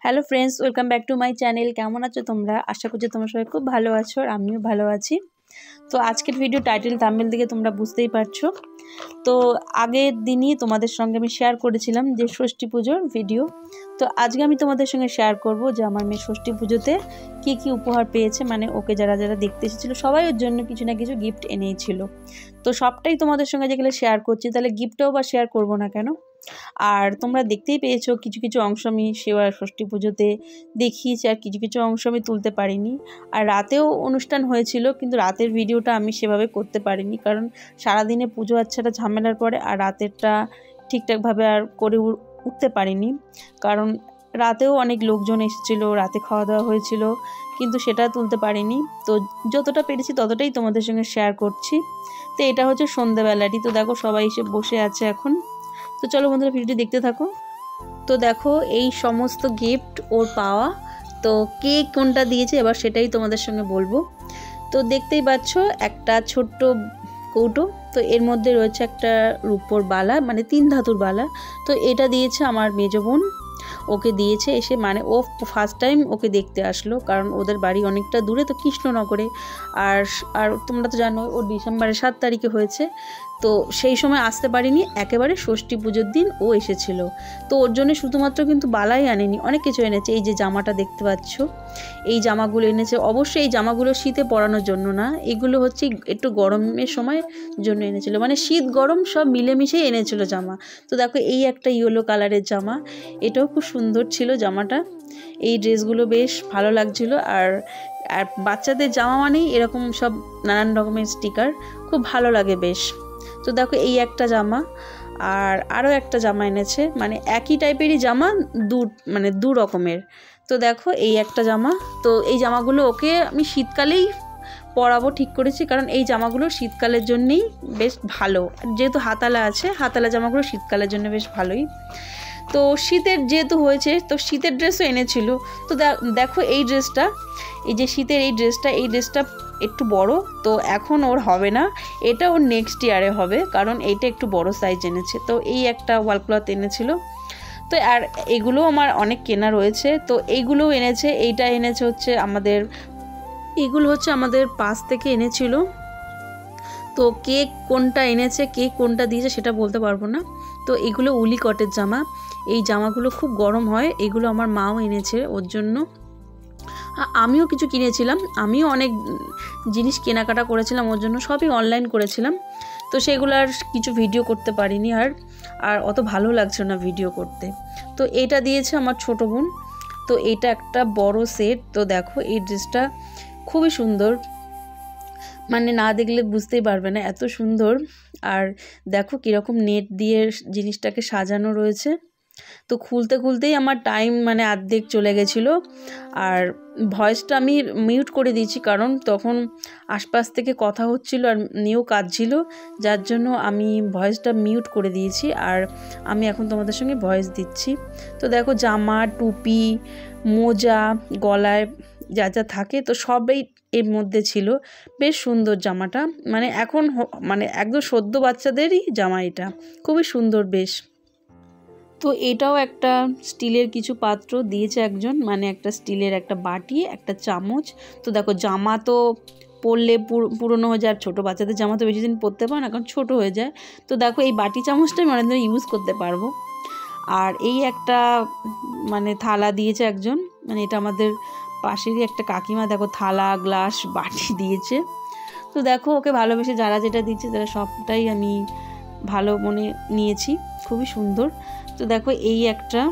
Hello friends, welcome back to my channel. কেমন আছো তোমরা? আশা করছি তোমরা সবাই খুব ভালো আছো আর আমিও ভালো আছি। তো আজকের ভিডিও টাইটেল থাম্বনেল থেকে তোমরা বুঝতেই পারছো। তো আগের দিনই তোমাদের সঙ্গে আমি শেয়ার করেছিলাম যে ষষ্ঠী পুজোর ভিডিও। তো আজকে আমি তোমাদের সঙ্গে শেয়ার করব যে আমার মেয়ে ষষ্ঠী পুজোতে কী উপহার পেয়েছে। মানে ওকে যারা যারা দেখতে এসেছিলো সবাই ওর জন্য কিছু না কিছু গিফট এনেছিল। তো সবটাই তোমাদের সঙ্গে যেগুলো শেয়ার করছি, তাহলে গিফটটাও বা শেয়ার করবো না কেন? আর তোমরা দেখতেই পেয়েছো কিছু কিছু অংশ আমি ষষ্ঠী পুজোতে দেখিয়েছি, আর কিছু কিছু অংশ আমি তুলতে পারিনি। আর রাতেও অনুষ্ঠান হয়েছিল, কিন্তু রাতের ভিডিওটা আমি সেভাবে করতে পারিনি, কারণ সারাদিনে পুজো আচ্ছাটা ঝামেলার পরে আর রাতেরটা ঠিকঠাকভাবে আর করে উঠতে পারিনি। কারণ রাতেও অনেক লোকজন এসেছিলো, রাতে খাওয়া দাওয়া হয়েছিল, কিন্তু সেটা তুলতে পারিনি। তো যতটা পেরেছি ততটাই তোমাদের সঙ্গে শেয়ার করছি। তো এটা হচ্ছে সন্ধ্যাবেলাটি। তো দেখো সবাই এসে বসে আছে এখন। তো চলো বন্ধুরা, ভিডিওটি দেখতে থাকো। তো দেখো এই সমস্ত গিফট ওর পাওয়া। তো কে কোনটা দিয়েছে এবার সেটাই তোমাদের সঙ্গে বলবো। তো দেখতেই পাচ্ছ একটা ছোট্ট কৌটো। তো এর মধ্যে রয়েছে একটা রূপোর বালা, মানে 3 ধাতুর বালা। তো এটা দিয়েছে আমার মেজ বোন, ওকে দিয়েছে এসে। মানে ও ফার্স্ট টাইম ওকে দেখতে আসলো, কারণ ওদের বাড়ি অনেকটা দূরে, তো কৃষ্ণনগরে। আর আর তোমরা তো জানো ও ডিসেম্বরের 7 তারিখে হয়েছে। তো সেই সময় আসতে পারিনি, একেবারে ষষ্ঠী পুজোর দিন ও এসেছিল। তো ওর জন্য শুধুমাত্র কিন্তু বালাই আনেনি, অনেক কিছু এনেছে। এই যে জামাটা দেখতে পাচ্ছ, এই জামাগুলো এনেছে। অবশ্যই এই জামাগুলো শীতে পরানোর জন্য না, এগুলো হচ্ছে একটু গরমের সময় জন্য এনেছিল। মানে শীত গরম সব মিলেমিশেই এনেছিল জামা। তো দেখো এই একটা ইয়েলো কালারের জামা, এটাও খুব সুন্দর ছিল জামাটা। এই ড্রেসগুলো বেশ ভালো লাগছিল। আর আর বাচ্চাদের জামা মানেই এরকম সব নানান রকমের স্টিকার, খুব ভালো লাগে বেশ। তো দেখো এই একটা জামা, আর আরও একটা জামা এনেছে, মানে একই টাইপেরই জামা, দু রকমের। তো দেখো এই একটা জামা। তো এই জামাগুলো ওকে আমি শীতকালেই পরাবো ঠিক করেছি, কারণ এই জামাগুলো শীতকালের জন্যেই বেশ ভালো। যেহেতু হাতালা আছে, হাতালা জামাগুলো শীতকালের জন্য বেশ ভালোই। তো শীতের যেহেতু হয়েছে, তো শীতের ড্রেসও এনেছিল। তো দেখো এই ড্রেসটা, এই যে শীতের এই ড্রেসটা একটু বড়, তো এখন ওর হবে না, এটা ওর নেক্সট ইয়ারে হবে, কারণ এইটা একটু বড় সাইজ এনেছে। তো এই একটা ওয়াল ক্লথ এনেছিল। তো আর এগুলো আমার অনেক কেনা রয়েছে, তো এইগুলোও এনেছে। এইটা এনেছে হচ্ছে এগুলো হচ্ছে আমাদের পাশ থেকে এনেছিল। তো কে কোনটা এনেছে, কে কোনটা দিয়েছে সেটা বলতে পারবো না। তো এগুলো উলি কটের জামা, এই জামাগুলো খুব গরম হয়। এগুলো আমার মাও এনেছে ওর জন্য। আমিও কিছু কিনেছিলাম, আমিও অনেক জিনিস কেনাকাটা করেছিলাম ওর জন্য, সবই অনলাইন করেছিলাম। তো সেগুলো আর কিছু ভিডিও করতে পারিনি, আর অত ভালো লাগছে না ভিডিও করতে। তো এটা দিয়েছে আমার ছোট বোন। তো এটা একটা বড় সেট। তো দেখো এই ড্রেসটা খুবই সুন্দর, মানে না দেখলে বুঝতেই পারবে না, এত সুন্দর। আর দেখো কীরকম নেট দিয়ে জিনিসটাকে সাজানো রয়েছে। তো খুলতেই আমার টাইম মানে অর্ধেক চলে গেছিলো। আর ভয়েসটা আমি মিউট করে দিয়েছি, কারণ তখন আশপাশ থেকে কথা হচ্ছিল আর নিয়েও কাজ ছিল, যার জন্য আমি ভয়েসটা মিউট করে দিয়েছি। আর আমি এখন তোমাদের সঙ্গে ভয়েস দিচ্ছি। তো দেখো জামা, টুপি, মোজা, গলায় যা যা থাকে, তো সবই এর মধ্যে ছিল। বেশ সুন্দর জামাটা, মানে এখন মানে একদম সদ্য বাচ্চাদেরই জামা, এটা খুবই সুন্দর বেশ। তো এটাও একটা স্টিলের কিছু পাত্র দিয়েছে একজন, মানে একটা স্টিলের একটা বাটি, একটা চামচ। তো দেখো জামা তো পরলে পুরনো হয়ে যায়, আর ছোটো বাচ্চাদের জামা তো বেশি দিন পরতে পারে না, কারণ ছোটো হয়ে যায়। তো দেখো এই বাটি চামচটা আমি অনেক দিন ইউজ করতে পারবো। আর এই একটা মানে থালা দিয়েছে একজন, মানে এটা আমাদের পাশেরই একটা কাকিমা। দেখো থালা, গ্লাস, বাটি দিয়েছে। তো দেখো ওকে ভালোবেসে যারা যেটা দিচ্ছে তারা সবটাই আমি ভালো মনে নিয়েছি, খুবই সুন্দর। তো দেখো এই একটা,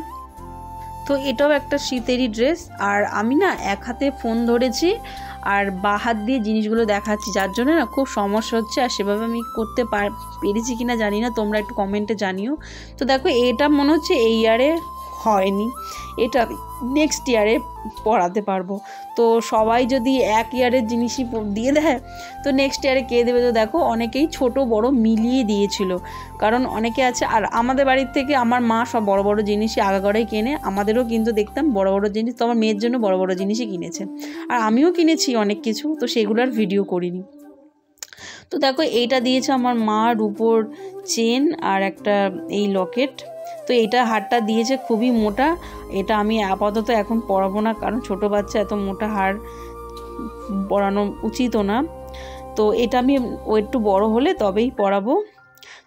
তো এটাও একটা শীতেরই ড্রেস। আর আমি না এক হাতে ফোন ধরেছি আর বা হাত দিয়ে জিনিসগুলো দেখাচ্ছি, যার জন্য না খুব সমস্যা হচ্ছে। আর সেভাবে আমি করতে পেরেছি কিনা জানি না, তোমরা একটু কমেন্টে জানিও। তো দেখো এটা মনে হচ্ছে এই ইয়ারে হয়নি, এটা নেক্সট ইয়ারে পড়াতে পারবো। তো সবাই যদি এক ইয়ারের জিনিসই দিয়ে দেয়, তো নেক্সট ইয়ারে কে দেবে? তো দেখো অনেকেই ছোট বড় মিলিয়ে দিয়েছিল, কারণ অনেকে আছে। আর আমাদের বাড়ির থেকে আমার মা সব বড় বড় জিনিসই আগাগোড়াই কেনে, আমাদেরও কিন্তু দেখতাম বড় বড় জিনিস। তো আমার মেয়ের জন্য বড় বড় জিনিসই কিনেছে, আর আমিও কিনেছি অনেক কিছু, তো সেগুলোর ভিডিও করিনি। তো দেখো এইটা দিয়েছে আমার মা, রূপোর চেন আর একটা এই লকেট। তো এটা হারটা দিয়েছে খুবই মোটা, এটা আমি আপাতত এখন পরাবো না, কারণ ছোট বাচ্চা এত মোটা হার পরানো উচিতও না। তো এটা আমি ও একটু বড় হলে তবেই পরাবো।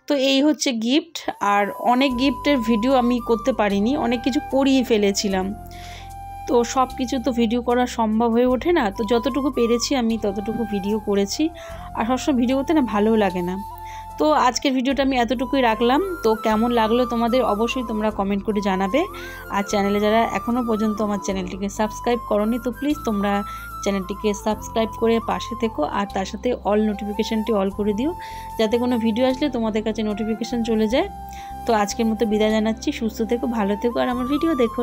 তো এই হচ্ছে গিফট। আর অনেক গিফটের ভিডিও আমি করতে পারিনি, অনেক কিছু করিয়ে ফেলেছিলাম, তো সব কিছু তো ভিডিও করা সম্ভব হয়ে ওঠে না। তো যতটুকু পেরেছি আমি ততটুকু ভিডিও করেছি, আর সবসময় ভিডিও করতে না ভালোও লাগে না। তো আজকের ভিডিওটা আমি এতটুকুই রাখলাম। তো কেমন লাগলো তোমাদের অবশ্যই তোমরা কমেন্ট করে জানাবে। আর চ্যানেলে যারা এখনও পর্যন্ত আমার চ্যানেলটিকে সাবস্ক্রাইব করোনি, তো প্লিজ তোমরা চ্যানেলটিকে সাবস্ক্রাইব করে পাশে থেকো, আর তার সাথে অল নোটিফিকেশানটি অল করে দিও, যাতে কোনো ভিডিও আসলে তোমাদের কাছে নোটিফিকেশান চলে যায়। তো আজকের মতো বিদায় জানাচ্ছি, সুস্থ থেকো, ভালো থেকো, আর আমার ভিডিও দেখো।